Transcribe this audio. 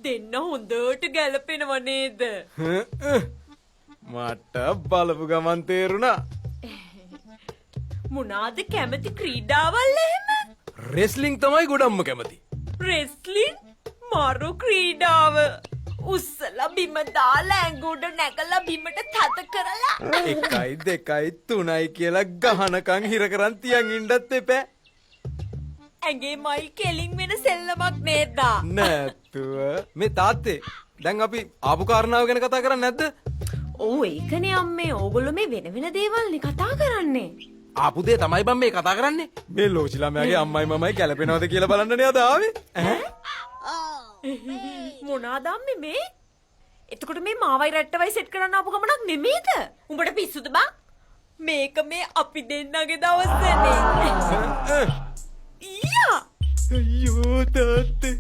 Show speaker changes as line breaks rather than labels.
දෙන්න හොඳට ගැලපෙනව නේද?
මට බලපු ගමන් තේරුණා.
මොනාද කැමති ක්‍රීඩාවල් එහෙම?
රෙස්ලිං තමයි ගොඩක්ම කැමති.
රෙස්ලින් මරු ක්‍රීඩාව. උස්සලා බිම දාලා ඇඟුඩ නැගලා බිමට තද කරලා
1 2 3 කියලා ගහනකම් හිර කරන් තියන් ඉන්නත් එපා.
ඇඟේ මයි කෙලින් වෙන සෙල්ලමක් නේද?
නැතුව මේ තාත්තේ දැන් අපි ආපු කාරණාව ගැන කතා කරන්නේ නැද්ද?
ඔව් ඒකනේ අම්මේ. ඕගොල්ලෝ මේ වෙන වෙන දේවල් නේ කතා කරන්නේ.
ආපු දේ තමයි බම් මේ කතා කරන්නේ. මේ ලෝචි ළමයාගේ අම්මයි මමයි කැලපෙනවද කියලා බලන්න නේද ආවේ?
මොනාද අම්මේ මේ? එතකොට මේ මාවයි රැට්ටවයි සෙට් කරන්න ආපු ගමනක් නෙමෙයිද? උඹට පිස්සුද බං? මේක මේ අපි දෙන්නගේ දවසනේ. ඊයා!
අයියෝ තාත්තේ